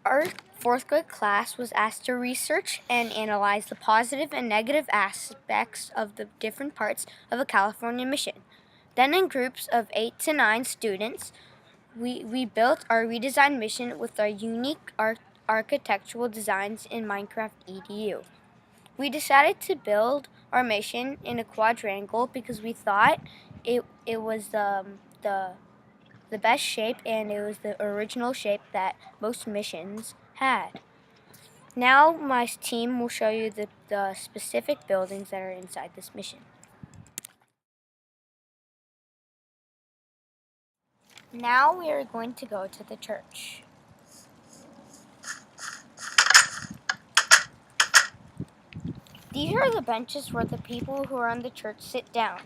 Our fourth grade class was asked to research and analyze the positive and negative aspects of the different parts of a California mission. Then in groups of 8 to 9 students, we built our redesigned mission with our unique architectural designs in MinecraftEDU. We decided to build our mission in a quadrangle because we thought it was the best shape, and it was the original shape that most missions had. Now my team will show you the specific buildings that are inside this mission. Now we are going to go to the church. These are the benches where the people who are in the church sit down.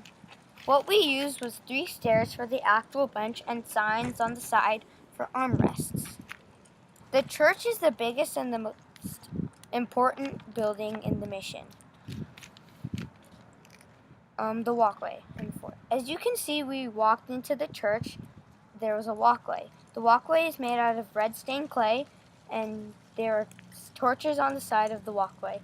What we used was 3 stairs for the actual bench and signs on the side for armrests. The church is the biggest and the most important building in the mission. The walkway. As you can see, we walked into the church. There was a walkway. The walkway is made out of red stained clay, and there are torches on the side of the walkway.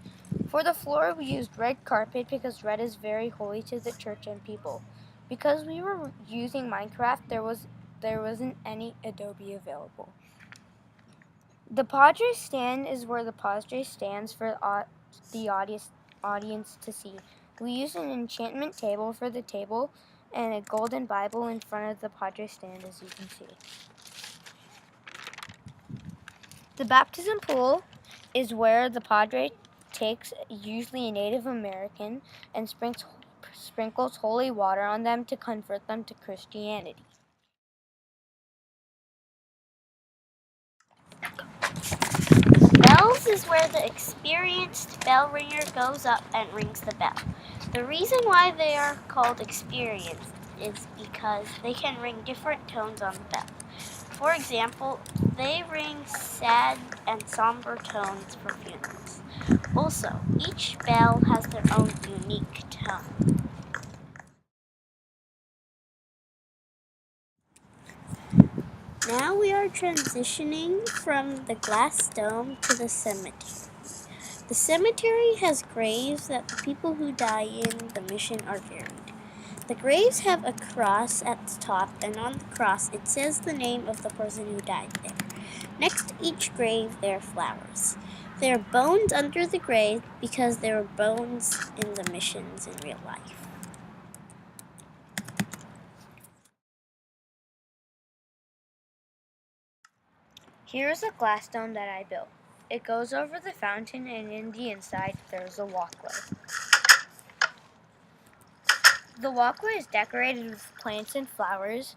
For the floor, we used red carpet because red is very holy to the church and people. Because we were using Minecraft, there wasn't any Adobe available. The Padre stand is where the Padre stands for the audience to see. We used an enchantment table for the table and a golden Bible in front of the Padre stand, as you can see. The baptism pool is where the Padre takes usually a Native American and sprinkles holy water on them to convert them to Christianity. Bells is where the experienced bell ringer goes up and rings the bell. The reason why they are called experienced is because they can ring different tones on the bell. For example, they ring sad and somber tones for funerals. Also, each bell has their own unique tone. Now we are transitioning from the glass dome to the cemetery. The cemetery has graves that the people who die in the mission are buried. The graves have a cross at the top, and on the cross it says the name of the person who died there. Next to each grave there are flowers. There are bones under the grave because there are bones in the missions in real life. Here's a glass dome that I built. It goes over the fountain, and in the inside there's a walkway. The walkway is decorated with plants and flowers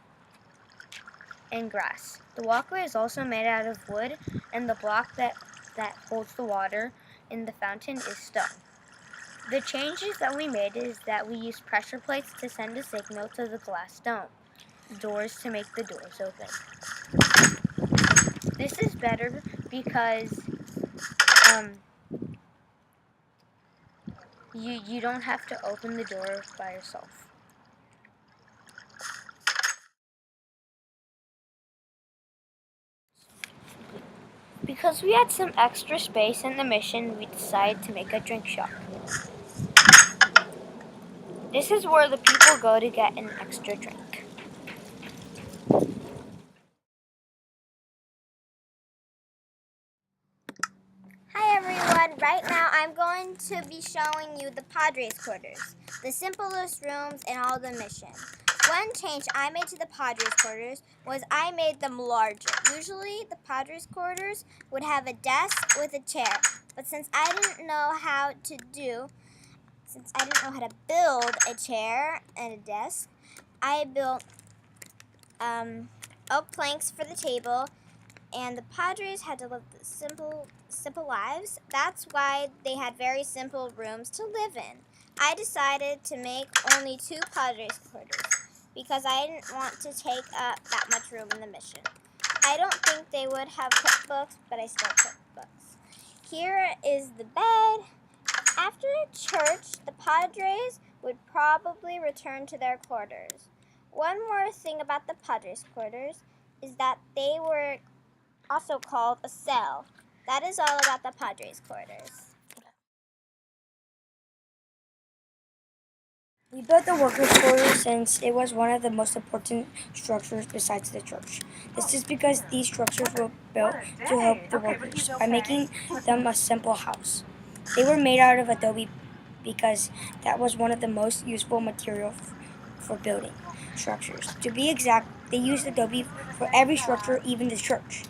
and grass. The walkway is also made out of wood, and the block that holds the water in the fountain is stone. The changes that we made is that we used pressure plates to send a signal to the glass dome, doors to make the doors open. This is better because you don't have to open the door by yourself. Because we had some extra space in the mission, we decided to make a drink shop. This is where the people go to get an extra drink. Hi everyone, right now I'm going to be showing you the Padres quarters, the simplest rooms in all the mission. One change I made to the Padres quarters was I made them larger. Usually the Padres quarters would have a desk with a chair, but since I didn't know how to build a chair and a desk, I built oak planks for the table, and the Padres had to live simple lives. That's why they had very simple rooms to live in. I decided to make only 2 Padres quarters because I didn't want to take up that much room in the mission. I don't think they would have cookbooks, but I still cooked books. Here is the bed. After church, the Padres would probably return to their quarters. One more thing about the Padres quarters is that they were also called a cell. That is all about the Padres' quarters. We built the workers' quarters since it was one of the most important structures besides the church. This is because these structures were built to help the workers by making them a simple house. They were made out of adobe because that was one of the most useful materials for building structures. To be exact, they used adobe for every structure, even the church.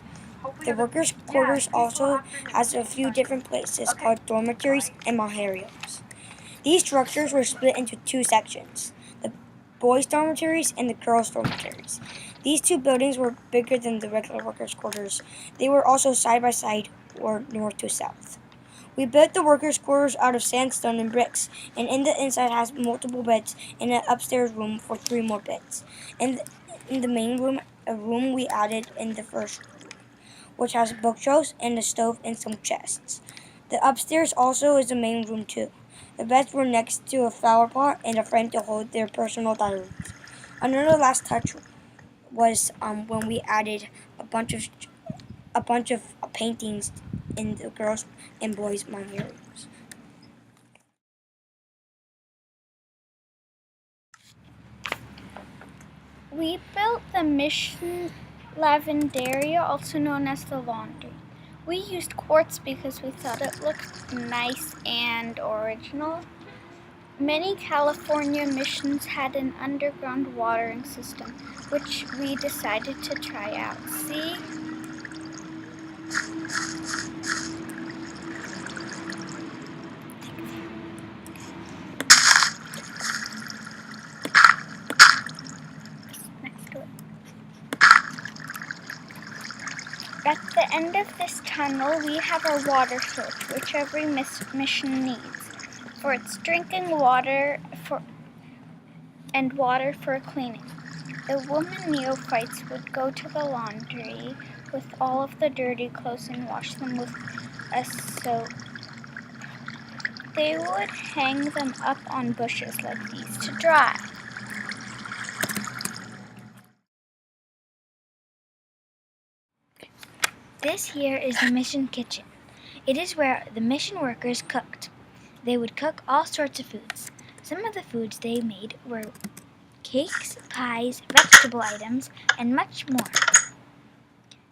The workers' quarters also has a few different places called dormitories and maharios. These structures were split into two sections, the boys' dormitories and the girls' dormitories. These two buildings were bigger than the regular workers' quarters. They were also side by side or north to south. We built the workers' quarters out of sandstone and bricks, and in the inside has multiple beds and an upstairs room for 3 more beds. And in the main room, a room we added in the first room, which has bookshelves and a stove and some chests. The upstairs also is the main room too. The beds were next to a flower pot and a frame to hold their personal diaries. Another last touch was when we added a bunch of paintings in the girls and boys' areas. We built the Mission Lavanderia, also known as the laundry. We used quartz because we thought it looked nice and original. Many California missions had an underground watering system, which we decided to try out. See? Next to it. At the end of this tunnel, we have our water source, which every mission needs, for its drinking water and water for cleaning. The women neophytes would go to the laundry with all of the dirty clothes and wash them with a soap. They would hang them up on bushes like these to dry. This here is the mission kitchen. It is where the mission workers cooked. They would cook all sorts of foods. Some of the foods they made were cakes, pies, vegetable items, and much more.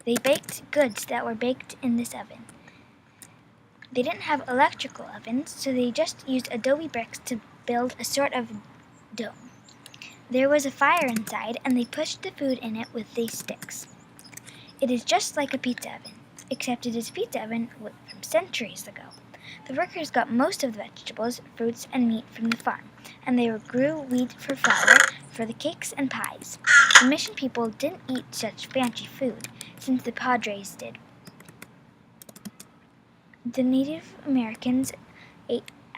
They baked goods that were baked in this oven. They didn't have electrical ovens, so they just used adobe bricks to build a sort of dome. There was a fire inside, and they pushed the food in it with these sticks. It is just like a pizza oven, except it is a pizza oven from centuries ago. The workers got most of the vegetables, fruits, and meat from the farm, and they grew wheat for flour for the cakes and pies. The mission people didn't eat such fancy food, since the Padres did. The Native Americans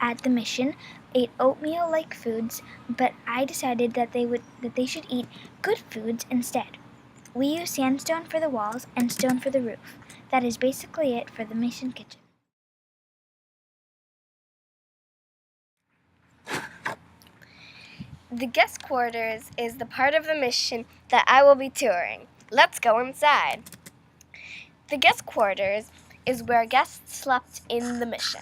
at the mission ate oatmeal-like foods, but I decided that they should eat good foods instead. We use sandstone for the walls and stone for the roof. That is basically it for the mission kitchen. The guest quarters is the part of the mission that I will be touring. Let's go inside. The guest quarters is where guests slept in the mission.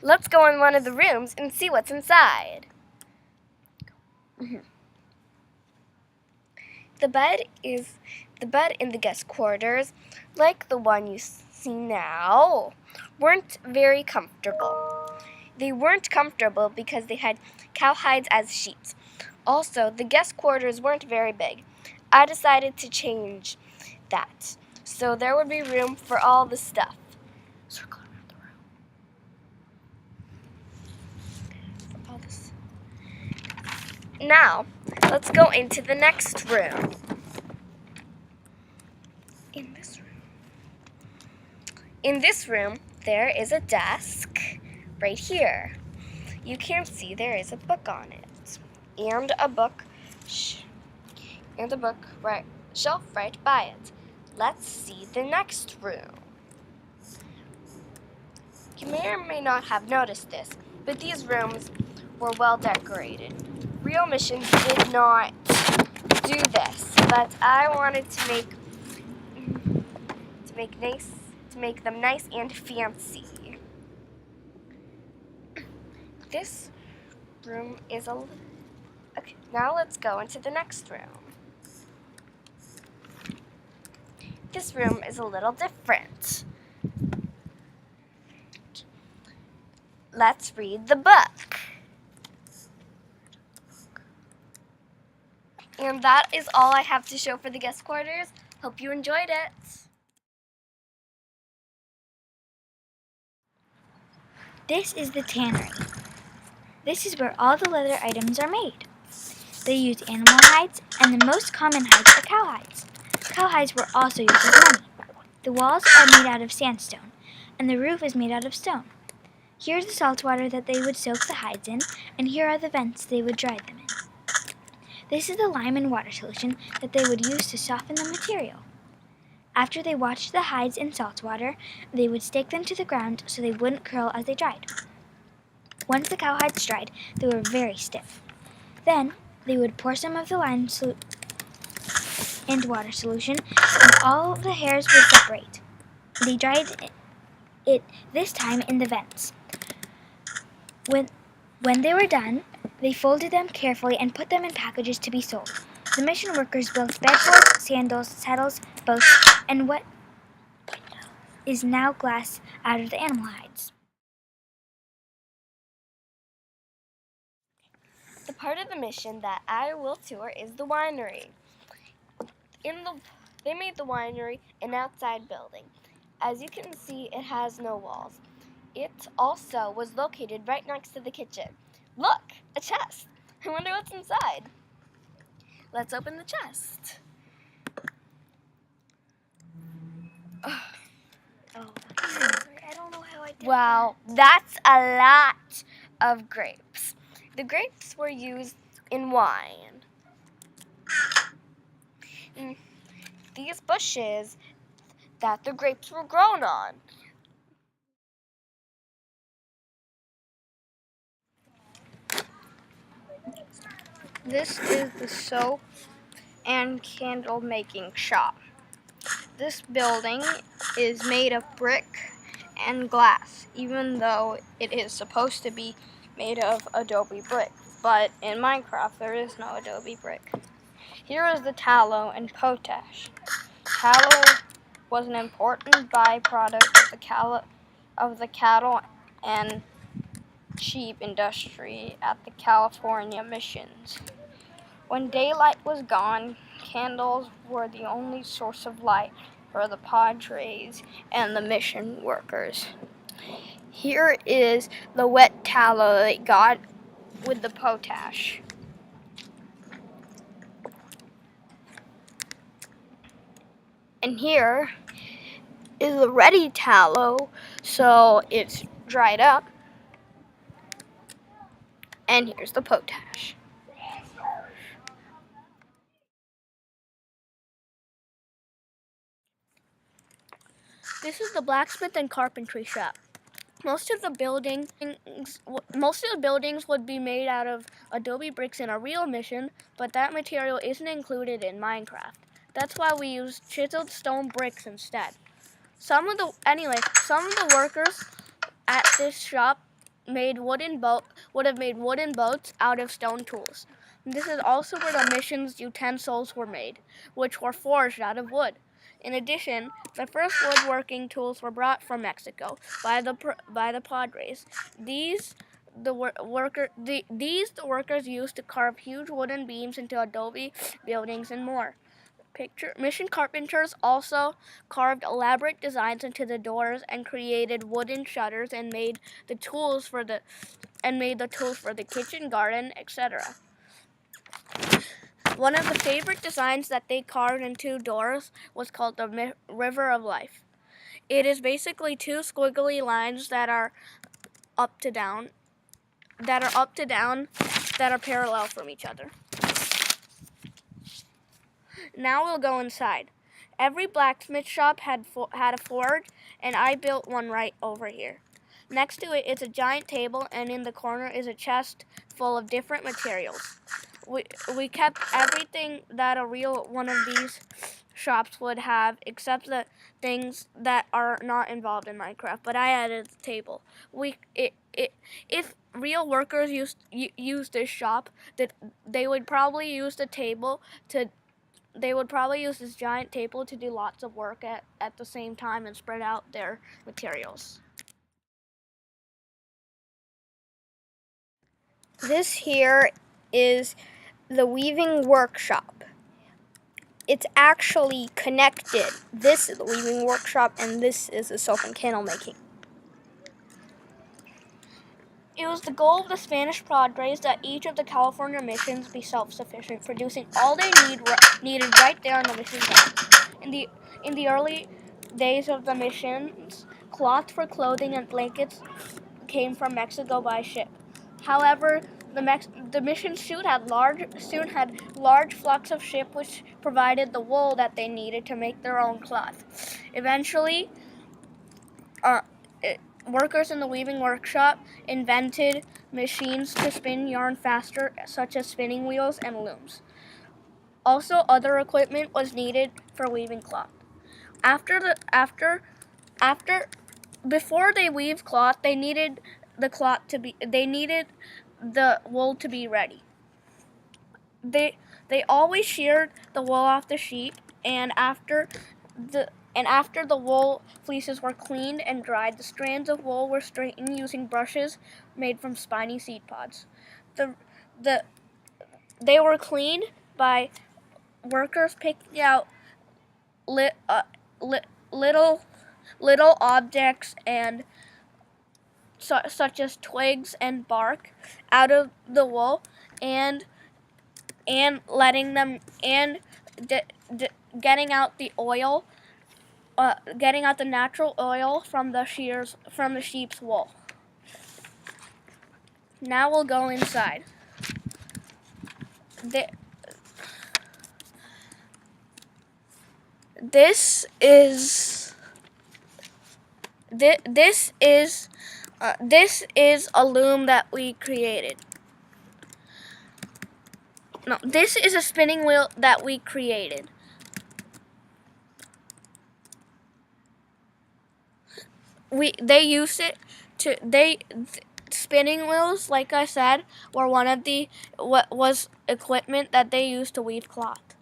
Let's go in one of the rooms and see what's inside. The bed in the guest quarters, like the one you see now, weren't very comfortable. They weren't comfortable because they had cowhides as sheets. Also, the guest quarters weren't very big. I decided to change that, so there would be room for all the stuff. Circle around the room. For all this. Now, let's go into the next room. In this room, there is a desk right here. You can see there is a book on it, and a book shelf right by it. Let's see the next room. You may or may not have noticed this, but these rooms were well decorated. real missions did not do this, but I wanted to make them nice and fancy. This room is okay. Now let's go into the next room. This room is a little different. Let's read the book. And that is all I have to show for the guest quarters. Hope you enjoyed it. This is the tannery. This is where all the leather items are made. They use animal hides, and the most common hides are cow hides. Cow hides were also used as money. The walls are made out of sandstone, and the roof is made out of stone. Here's the salt water that they would soak the hides in, and here are the vents they would dry them in. This is the lime and water solution that they would use to soften the material. After they washed the hides in salt water, they would stake them to the ground so they wouldn't curl as they dried. Once the cow hides dried, they were very stiff. Then, they would pour some of the lime and water solution, and all the hairs would separate. They dried it this time in the vents. When they were done, they folded them carefully and put them in packages to be sold. The mission workers built bedboards, sandals, saddles, boats, and what is now glass out of the animal hides. The part of the mission that I will tour is the winery. They made the winery an outside building. As you can see, it has no walls. It also was located right next to the kitchen. Look, a chest. I wonder what's inside. Let's open the chest. I don't know how I did Wow, that's a lot of grapes. The grapes were used in wine. These bushes that the grapes were grown on. This is the soap and candle making shop. This building is made of brick and glass, even though it is supposed to be made of adobe brick. But in Minecraft, there is no adobe brick. Here is the tallow and potash. Tallow was an important byproduct of the cattle and sheep industry at the California missions. When daylight was gone, candles were the only source of light for the Padres and the mission workers. Here is the wet tallow they got with the potash. And here is the ready tallow, so it's dried up. And here's the potash. This is the blacksmith and carpentry shop. Most of the buildings would be made out of adobe bricks in a real mission, but that material isn't included in Minecraft. That's why we use chiseled stone bricks instead. Some of the workers at this shop would have made wooden boats out of stone tools. This is also where the mission's utensils were made, which were forged out of wood. In addition, the first woodworking tools were brought from Mexico by the Padres. These the workers used to carve huge wooden beams into adobe buildings and more. Mission carpenters also carved elaborate designs into the doors and created wooden shutters and made the tools for the kitchen, garden, etc. One of the favorite designs that they carved into doors was called the River of Life. It is basically two squiggly lines that are up to down, that are parallel from each other. Now we'll go inside. Every blacksmith shop had a forge, and I built one right over here. Next to it is a giant table, and in the corner is a chest full of different materials. We kept everything that a real one of these shops would have, except the things that are not involved in Minecraft. But I added the table. If real workers used this shop, that they would probably use the table to. They would probably use this giant table to do lots of work at the same time and spread out their materials. This here is the weaving workshop. It's actually connected. This is the weaving workshop, and this is the soap and candle making. It was the goal of the Spanish Padres that each of the California missions be self-sufficient, producing all they needed right there on the mission ground. In the early days of the missions, cloth for clothing and blankets came from Mexico by ship. However, the mission soon had large flocks of ship which provided the wool that they needed to make their own cloth. Eventually, workers in the weaving workshop invented machines to spin yarn faster, such as spinning wheels and looms. Also, other equipment was needed for weaving cloth. Before they weaved cloth, they needed the wool to be ready. They always sheared the wool off the sheep, and after the wool fleeces were cleaned and dried, the strands of wool were straightened using brushes made from spiny seed pods. They were cleaned by workers picking out little objects and such as twigs and bark out of the wool, and letting them getting out the oil, getting out the natural oil from the sheep's wool. Now we'll go inside. This is a loom that we created. No, this is a spinning wheel that we created. They used it to spinning wheels, like I said, were one of the what was equipment that they used to weave cloth.